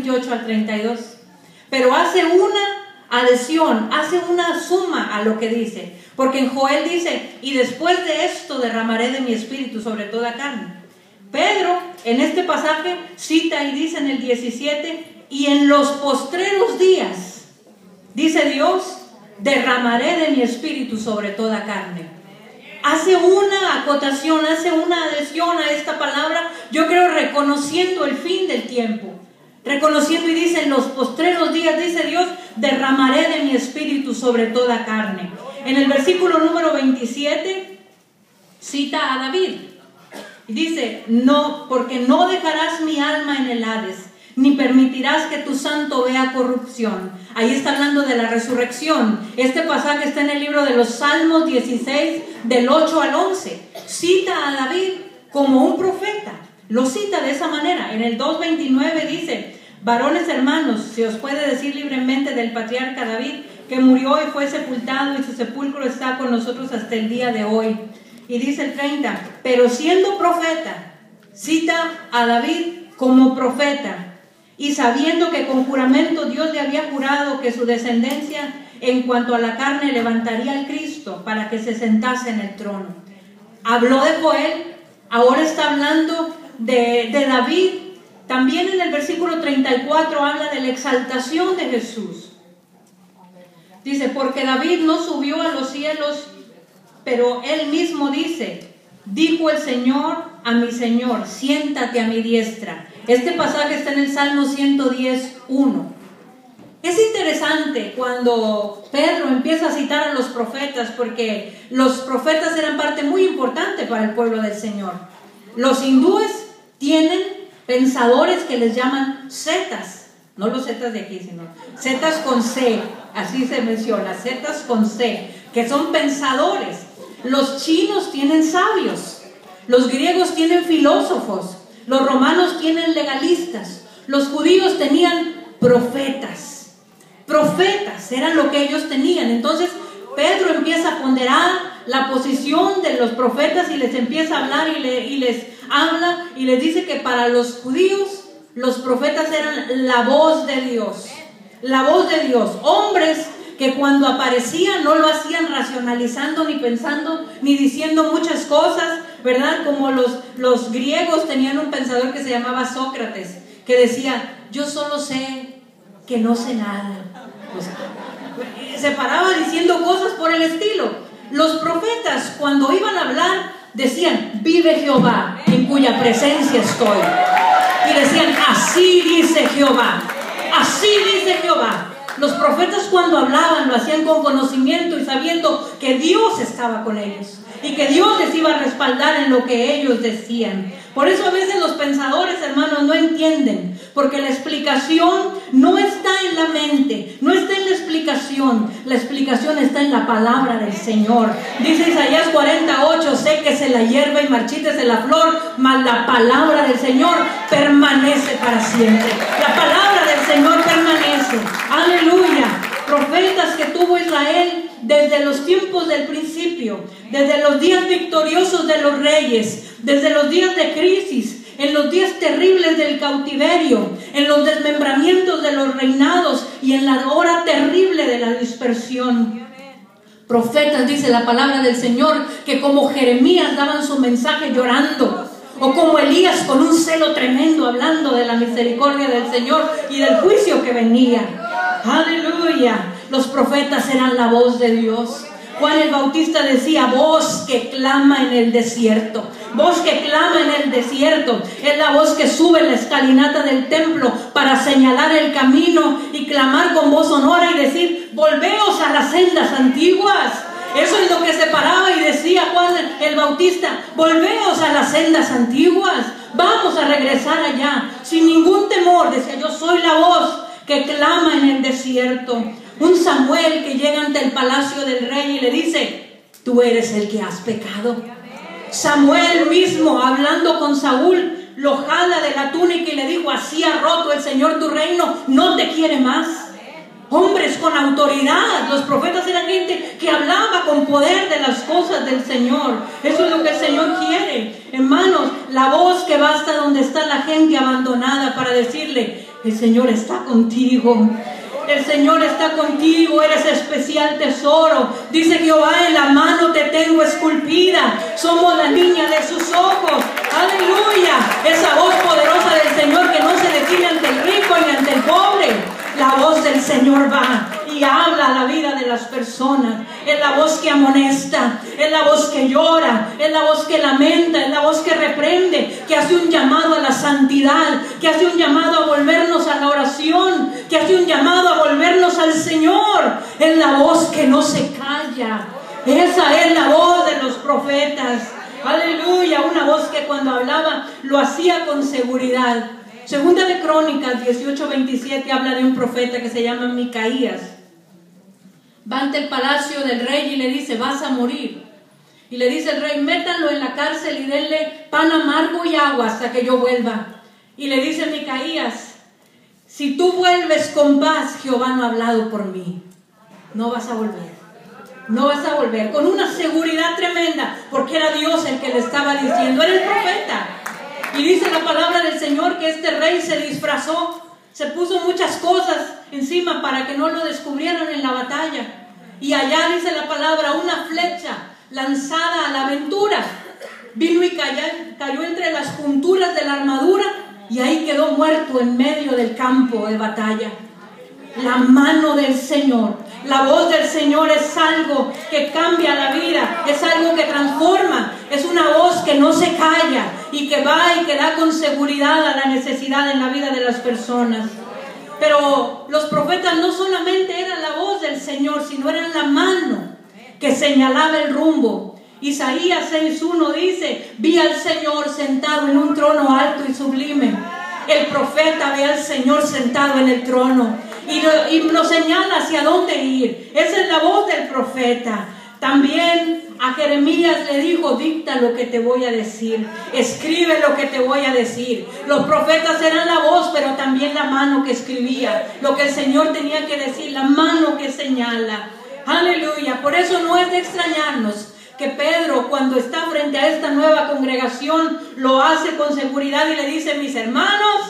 28 al 32. Pero hace una adhesión, hace una suma a lo que dice. Porque en Joel dice, y después de esto derramaré de mi espíritu sobre toda carne. Pedro, en este pasaje, cita y dice en el 17, y en los postreros días, dice Dios, derramaré de mi espíritu sobre toda carne. Hace una acotación, hace una adhesión a esta palabra, yo creo reconociendo el fin del tiempo. Reconociendo y dice, en los postreros días, dice Dios, derramaré de mi espíritu sobre toda carne. En el versículo número 27, cita a David. Y dice, no, porque no dejarás mi alma en el Hades, ni permitirás que tu santo vea corrupción. Ahí está hablando de la resurrección. Este pasaje está en el libro de los Salmos 16, del 8 al 11. Cita a David como un profeta. Lo cita de esa manera. En el 2:29 dice, varones hermanos, se os puede decir libremente del patriarca David, que murió y fue sepultado, y su sepulcro está con nosotros hasta el día de hoy. Y dice el 30, pero siendo profeta, cita a David como profeta, y sabiendo que con juramento Dios le había jurado que su descendencia en cuanto a la carne levantaría al Cristo para que se sentase en el trono. Habló de Joel, ahora está hablando de David. También en el versículo 34 habla de la exaltación de Jesús. Dice, porque David no subió a los cielos, pero él mismo dice, dijo el Señor a mi Señor, siéntate a mi diestra. Este pasaje está en el Salmo 110:1. Es interesante cuando Pedro empieza a citar a los profetas, porque los profetas eran parte muy importante para el pueblo del Señor. Los hindúes tienen pensadores que les llaman zetas, no los zetas de aquí, sino zetas con C, así se menciona, zetas con C, que son pensadores. Los chinos tienen sabios, los griegos tienen filósofos, los romanos tienen legalistas, los judíos tenían profetas. Profetas eran lo que ellos tenían. Entonces Pedro empieza a ponderar la posición de los profetas y les empieza a hablar y les habla y les dice que para los judíos los profetas eran la voz de Dios. La voz de Dios. Hombres que cuando aparecían no lo hacían racionalizando ni pensando ni diciendo muchas cosas, ¿verdad? Como los griegos tenían un pensador que se llamaba Sócrates, que decía, yo solo sé que no sé nada. O sea, se paraba diciendo cosas por el estilo. Los profetas, cuando iban a hablar, decían, vive Jehová, en cuya presencia estoy. Y decían, así dice Jehová, así dice Jehová. Los profetas cuando hablaban lo hacían con conocimiento y sabiendo que Dios estaba con ellos y que Dios les iba a respaldar en lo que ellos decían. Por eso a veces los pensadores, hermanos, no entienden, porque la explicación no está en la mente, no está en la explicación está en la palabra del Señor. Dice Isaías 48, séquese la hierba y marchítese la flor, mas la palabra del Señor permanece para siempre. La palabra del Señor permanece. Aleluya. Profetas que tuvo Israel desde los tiempos del principio, desde los días victoriosos de los reyes, desde los días de crisis, en los días terribles del cautiverio, en los desmembramientos de los reinados y en la hora terrible de la dispersión. Profetas, dice la palabra del Señor, que como Jeremías daban su mensaje llorando, o como Elías con un celo tremendo hablando de la misericordia del Señor y del juicio que venía. Aleluya. Los profetas eran la voz de Dios. Juan el Bautista decía, voz que clama en el desierto. Voz que clama en el desierto. Es la voz que sube la escalinata del templo para señalar el camino y clamar con voz sonora y decir, volveos a las sendas antiguas. Eso es lo que se paraba y decía Juan el Bautista, volveos a las sendas antiguas. Vamos a regresar allá. Sin ningún temor, decía, yo soy la voz que clama en el desierto. Un Samuel que llega ante el palacio del rey y le dice, tú eres el que has pecado. Samuel mismo, hablando con Saúl, lo jala de la túnica y le dijo, así ha roto el Señor tu reino, no te quiere más. hombres con autoridad. Los profetas eran gente que hablaba con poder de las cosas del Señor. Eso es lo que el Señor quiere. Hermanos, la voz que va hasta donde está la gente abandonada para decirle: el Señor está contigo. El Señor está contigo, eres especial tesoro. Dice Jehová: en la mano te tengo esculpida, somos la niña de sus ojos. Aleluya. Esa voz poderosa del Señor que no se detiene ante el rico ni ante el pobre. La voz del Señor va y habla a la vida de las personas. Es la voz que amonesta, es la voz que llora, es la voz que lamenta, es la voz que reprende, que hace un llamado a la santidad, que hace un llamado a volvernos a la oración, que hace un llamado a volvernos al Señor. Es la voz que no se calla. Esa es la voz de los profetas. Aleluya. Una voz que cuando hablaba lo hacía con seguridad. Segunda de Crónicas 18:27 habla de un profeta que se llama Micaías. Va ante el palacio del rey y le dice: vas a morir. Y le dice el rey: métanlo en la cárcel y denle pan amargo y agua hasta que yo vuelva. Y le dice Micaías: si tú vuelves con paz, Jehová no ha hablado por mí. No vas a volver. No vas a volver. Con una seguridad tremenda, porque era Dios el que le estaba diciendo. Era el profeta. Y dice la palabra del Señor que este rey se disfrazó, se puso muchas cosas encima para que no lo descubrieran en la batalla. Y allá dice la palabra: una flecha lanzada a la aventura vino y cayó entre las junturas de la armadura, y ahí quedó muerto en medio del campo de batalla. La mano del Señor, la voz del Señor es algo que cambia la vida, es algo que transforma, es una voz que no se calla y que va y que da con seguridad a la necesidad en la vida de las personas. Pero los profetas no solamente eran la voz del Señor, sino eran la mano que señalaba el rumbo. Isaías 6:1 dice: vi al Señor sentado en un trono alto y sublime. El profeta ve al Señor sentado en el trono y lo señala hacia dónde ir. Esa es la voz del profeta. También a Jeremías le dijo: dicta lo que te voy a decir, escribe lo que te voy a decir. Los profetas eran la voz, pero también la mano que escribía lo que el Señor tenía que decir, la mano que señala. Aleluya. Por eso no es de extrañarnos que Pedro, cuando está frente a esta nueva congregación, lo hace con seguridad y le dice: mis hermanos,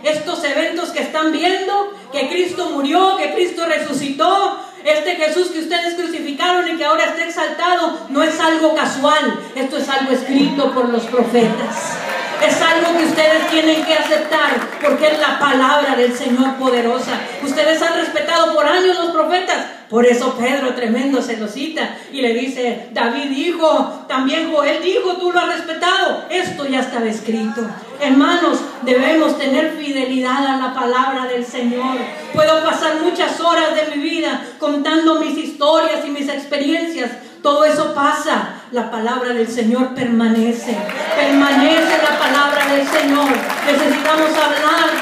estos eventos que están viendo, que Cristo murió, que Cristo resucitó, este Jesús que ustedes crucificaron y que ahora está exaltado, no es algo casual. Esto es algo escrito por los profetas. Es algo que ustedes tienen que aceptar, porque es la palabra del Señor poderosa. Ustedes han respetado por años los profetas. Por eso Pedro, tremendo, se lo cita y le dice: David dijo, también Joel dijo, tú lo has respetado. Esto ya estaba escrito. Hermanos, debemos tener fidelidad a la palabra del Señor. Puedo pasar muchas horas de mi vida contando mis historias y mis experiencias. Todo eso pasa. La palabra del Señor permanece. Permanece la palabra del Señor. Necesitamos hablar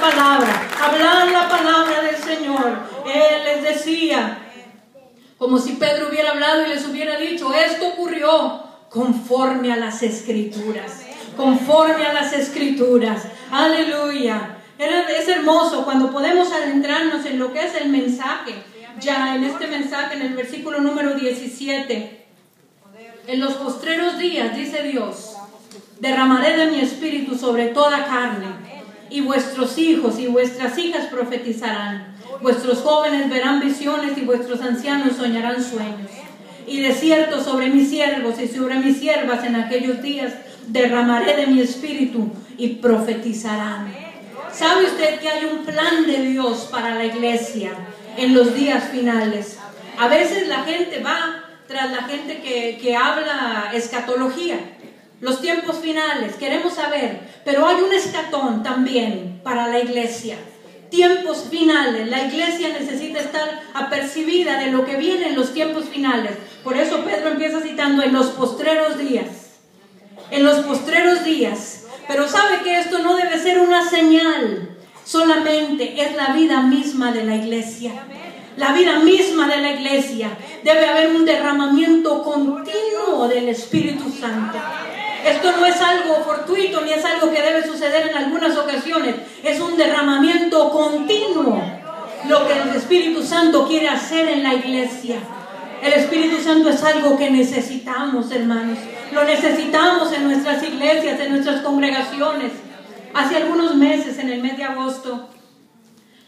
la palabra del Señor. Él les decía, como si Pedro hubiera hablado y les hubiera dicho: esto ocurrió conforme a las Escrituras. Conforme a las Escrituras. Aleluya. Es hermoso cuando podemos adentrarnos en lo que es el mensaje. Ya en este mensaje, en el versículo número 17. En los postreros días, dice Dios, derramaré de mi espíritu sobre toda carne, y vuestros hijos y vuestras hijas profetizarán. Vuestros jóvenes verán visiones y vuestros ancianos soñarán sueños. Y de cierto sobre mis siervos y sobre mis siervas en aquellos días derramaré de mi espíritu y profetizarán. ¿Sabe usted que hay un plan de Dios para la iglesia en los días finales? A veces la gente va tras la gente que habla escatología, los tiempos finales, queremos saber, pero hay un escatón también para la iglesia. Tiempos finales, la iglesia necesita estar apercibida de lo que viene en los tiempos finales. Por eso Pedro empieza citando: en los postreros días. En los postreros días. Pero sabe que esto no debe ser una señal solamente, es la vida misma de la iglesia. La vida misma de la iglesia. Debe haber un derramamiento continuo del Espíritu Santo. Esto no es algo fortuito ni es algo que debe suceder en algunas ocasiones. Es un derramamiento continuo. lo que el Espíritu Santo quiere hacer en la iglesia. El Espíritu Santo es algo que necesitamos, hermanos. Lo necesitamos en nuestras iglesias, en nuestras congregaciones. Hace algunos meses, en el mes de agosto,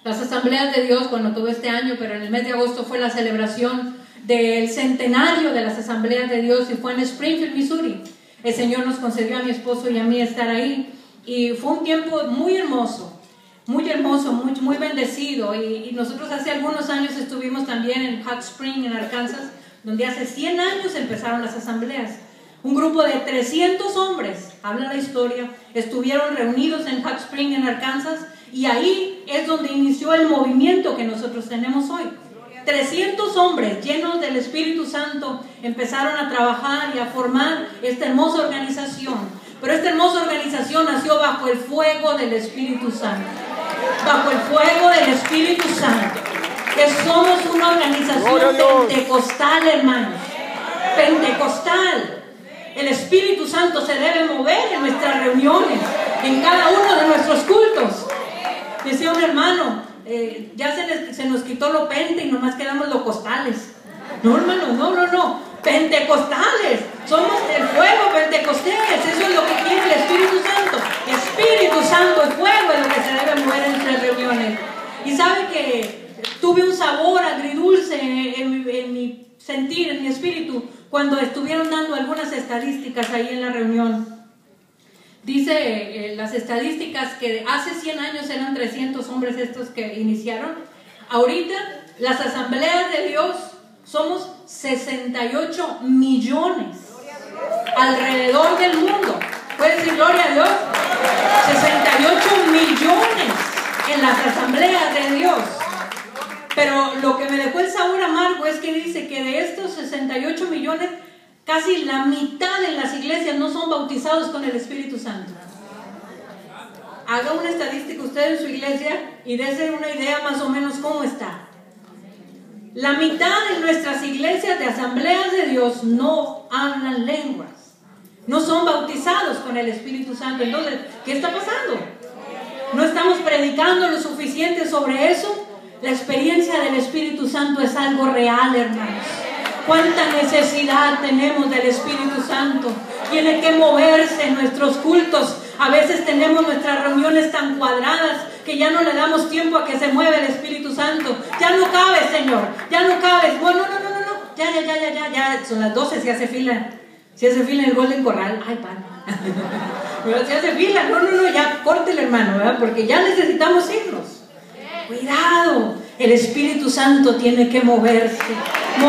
las asambleas de Dios, bueno, todo este año, pero en el mes de agosto fue la celebración del centenario de las asambleas de Dios y fue en Springfield, Missouri. El Señor nos concedió a mi esposo y a mí estar ahí y fue un tiempo muy hermoso, muy bendecido. Y nosotros hace algunos años estuvimos también en Hot Spring, en Arkansas, donde hace 100 años empezaron las asambleas. Un grupo de 300 hombres, habla la historia, estuvieron reunidos en Hot Spring, en Arkansas, y ahí es donde inició el movimiento que nosotros tenemos hoy. 300 hombres llenos del Espíritu Santo empezaron a trabajar y a formar esta hermosa organización. Pero esta hermosa organización nació bajo el fuego del Espíritu Santo. Bajo el fuego del Espíritu Santo. Que somos una organización pentecostal, hermanos. Pentecostal. El Espíritu Santo se debe mover en nuestras reuniones, en cada uno de nuestros cultos. Decía un hermano, ya se nos quitó lo pente y nomás quedamos los costales. No, hermano, no. Pentecostales. Somos el fuego pentecostés. Eso es lo que quiere el Espíritu Santo. Espíritu Santo, el fuego es lo que se debe mover en nuestras reuniones. Y sabe que tuve un sabor agridulce en mi sentir, en mi espíritu, cuando estuvieron dando algunas estadísticas ahí en la reunión. Dice las estadísticas que hace 100 años eran 300 hombres estos que iniciaron. Ahorita las asambleas de Dios somos 68 millones alrededor del mundo. ¿Puedes decir gloria a Dios? 68 millones en las asambleas de Dios. Pero lo que me dejó el sabor amargo es que dice que de estos 68 millones, casi la mitad en las iglesias no son bautizados con el Espíritu Santo. Haga una estadística usted en su iglesia y dése una idea más o menos cómo está. La mitad de nuestras iglesias de asambleas de Dios no hablan lenguas, no son bautizados con el Espíritu Santo. Entonces, ¿qué está pasando? ¿No estamos predicando lo suficiente sobre eso? La experiencia del Espíritu Santo es algo real, hermanos. Cuánta necesidad tenemos del Espíritu Santo. Tiene que moverse en nuestros cultos. A veces tenemos nuestras reuniones tan cuadradas que ya no le damos tiempo a que se mueva el Espíritu Santo. Ya no cabe, Señor. Ya no cabe. Bueno, no. Ya. Son las 12, se hace fila. Se hace fila en el Golden Corral. Ay, pan. Pero se hace fila. No. Ya córtele, hermano, ¿verdad? Porque ya necesitamos irnos. Cuidado, el Espíritu Santo tiene que moverse en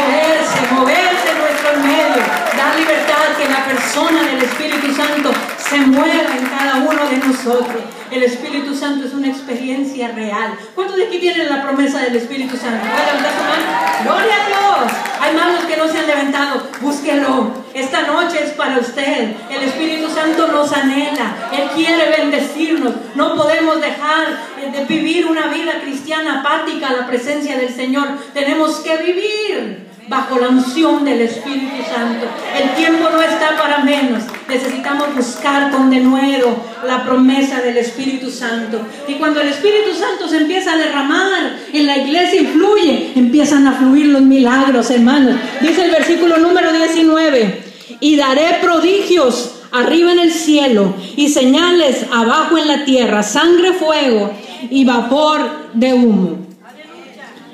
nuestro medio, dar libertad, que la persona del Espíritu Santo se mueva en cada uno de nosotros. El Espíritu Santo es una experiencia real. ¿Cuántos de aquí tienen la promesa del Espíritu Santo? ¿Pueden levantar su mano? ¡Gloria a Dios! Hay manos que no se han levantado. Búsquelo. Esta noche es para usted. El Espíritu Santo nos anhela. Él quiere bendecirnos. No podemos dejar de vivir una vida cristiana apática a la presencia del Señor. Tenemos que vivir bajo la unción del Espíritu Santo. El tiempo no está para menos. Necesitamos buscar con denuedo la promesa del Espíritu Santo. Y cuando el Espíritu Santo se empieza a derramar en la iglesia y fluye, empiezan a fluir los milagros, hermanos. Dice el versículo número 19: y daré prodigios arriba en el cielo y señales abajo en la tierra, sangre, fuego y vapor de humo.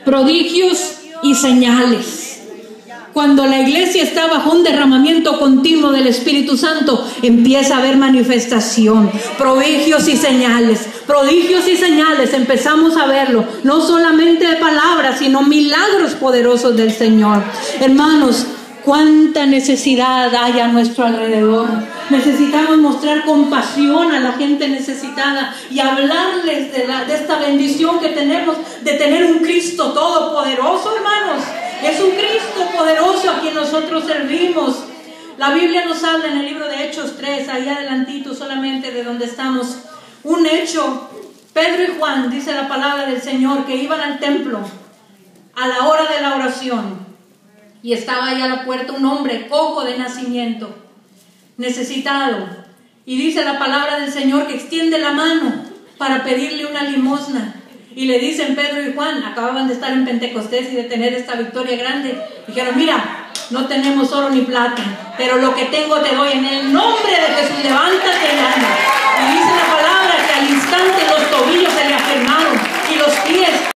Prodigios y señales. Cuando la iglesia está bajo un derramamiento continuo del Espíritu Santo, empieza a haber manifestación, prodigios y señales. Prodigios y señales, empezamos a verlo, no solamente de palabras, sino milagros poderosos del Señor. Hermanos, cuánta necesidad hay a nuestro alrededor. Necesitamos mostrar compasión a la gente necesitada y hablarles de esta bendición que tenemos de tener un Cristo todopoderoso, hermanos. Es un Cristo poderoso a quien nosotros servimos. La Biblia nos habla en el libro de Hechos 3, ahí adelantito solamente de donde estamos, un hecho. Pedro y Juan, dice la palabra del Señor, que iban al templo a la hora de la oración. Y estaba ahí a la puerta un hombre cojo de nacimiento, necesitado. Y dice la palabra del Señor que extiende la mano para pedirle una limosna. Y le dicen Pedro y Juan, acababan de estar en Pentecostés y de tener esta victoria grande. Dijeron, mira, no tenemos oro ni plata, pero lo que tengo te doy. En el nombre de Jesús, levántate y anda. Y dice la palabra que al instante los tobillos